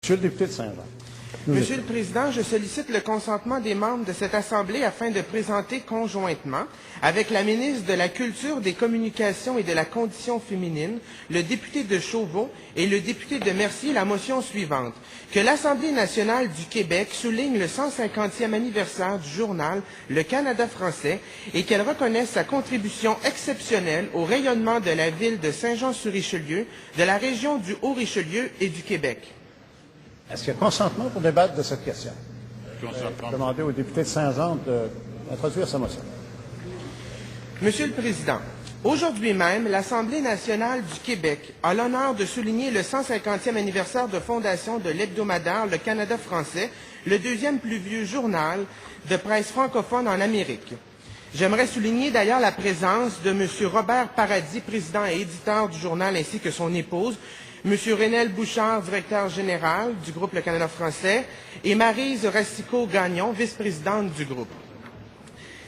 Monsieur le député de Saint-Jean. Monsieur le Président, je sollicite le consentement des membres de cette Assemblée afin de présenter conjointement, avec la ministre de la Culture, des Communications et de la Condition féminine, le député de Chauveau et le député de Mercier, la motion suivante. Que l'Assemblée nationale du Québec souligne le 150e anniversaire du journal Le Canada français et qu'elle reconnaisse sa contribution exceptionnelle au rayonnement de la ville de Saint-Jean-sur-Richelieu, de la région du Haut-Richelieu et du Québec. Est-ce qu'il y a consentement pour débattre de cette question? Demandez au député de Saint-Jean d'introduire sa motion. Monsieur le Président, aujourd'hui même, l'Assemblée nationale du Québec a l'honneur de souligner le 150e anniversaire de fondation de l'hebdomadaire Le Canada français, le deuxième plus vieux journal de presse francophone en Amérique. J'aimerais souligner d'ailleurs la présence de M. Robert Paradis, président et éditeur du journal, ainsi que son épouse, M. Renel Bouchard, directeur général du groupe Le Canada français, et Maryse Racicot-Gagnon, vice-présidente du groupe.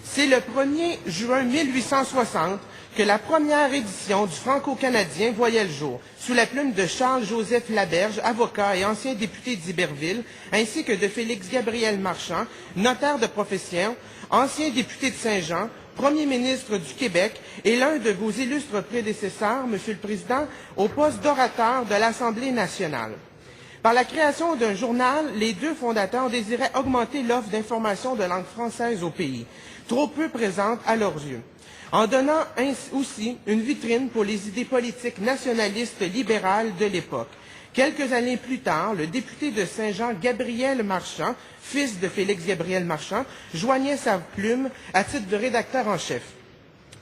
C'est le 1er juin 1860 que la première édition du Franco-Canadien voyait le jour, sous la plume de Charles-Joseph Laberge, avocat et ancien député d'Iberville, ainsi que de Félix-Gabriel Marchand, notaire de profession, ancien député de Saint-Jean, Premier ministre du Québec et l'un de vos illustres prédécesseurs, Monsieur le Président, au poste d'orateur de l'Assemblée nationale. Par la création d'un journal, les deux fondateurs désiraient augmenter l'offre d'information de langue française au pays, trop peu présente à leurs yeux, en donnant aussi une vitrine pour les idées politiques nationalistes libérales de l'époque. Quelques années plus tard, le député de Saint-Jean, Gabriel Marchand, fils de Félix-Gabriel Marchand, joignait sa plume à titre de rédacteur en chef.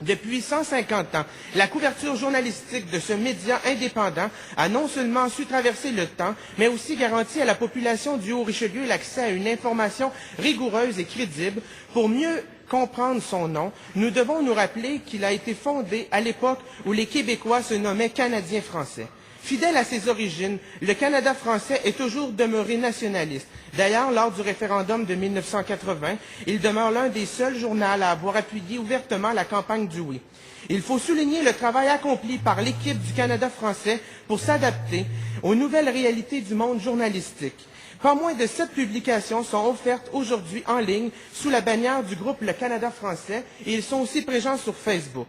Depuis 150 ans, la couverture journalistique de ce média indépendant a non seulement su traverser le temps, mais aussi garanti à la population du Haut-Richelieu l'accès à une information rigoureuse et crédible. Pour mieux comprendre son nom, nous devons nous rappeler qu'il a été fondé à l'époque où les Québécois se nommaient Canadiens français. Fidèle à ses origines, le Canada français est toujours demeuré nationaliste. D'ailleurs, lors du référendum de 1980, il demeure l'un des seuls journaux à avoir appuyé ouvertement la campagne du oui. Il faut souligner le travail accompli par l'équipe du Canada français pour s'adapter aux nouvelles réalités du monde journalistique. Pas moins de 7 publications sont offertes aujourd'hui en ligne sous la bannière du groupe Le Canada français et ils sont aussi présents sur Facebook.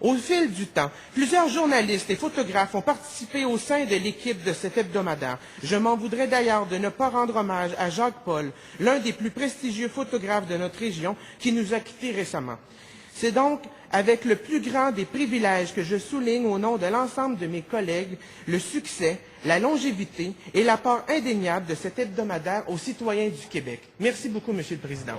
Au fil du temps, plusieurs journalistes et photographes ont participé au sein de l'équipe de cet hebdomadaire. Je m'en voudrais d'ailleurs de ne pas rendre hommage à Jacques Paul, l'un des plus prestigieux photographes de notre région, qui nous a quittés récemment. C'est donc avec le plus grand des privilèges que je souligne au nom de l'ensemble de mes collègues le succès, la longévité et l'apport indéniable de cet hebdomadaire aux citoyens du Québec. Merci beaucoup, Monsieur le Président.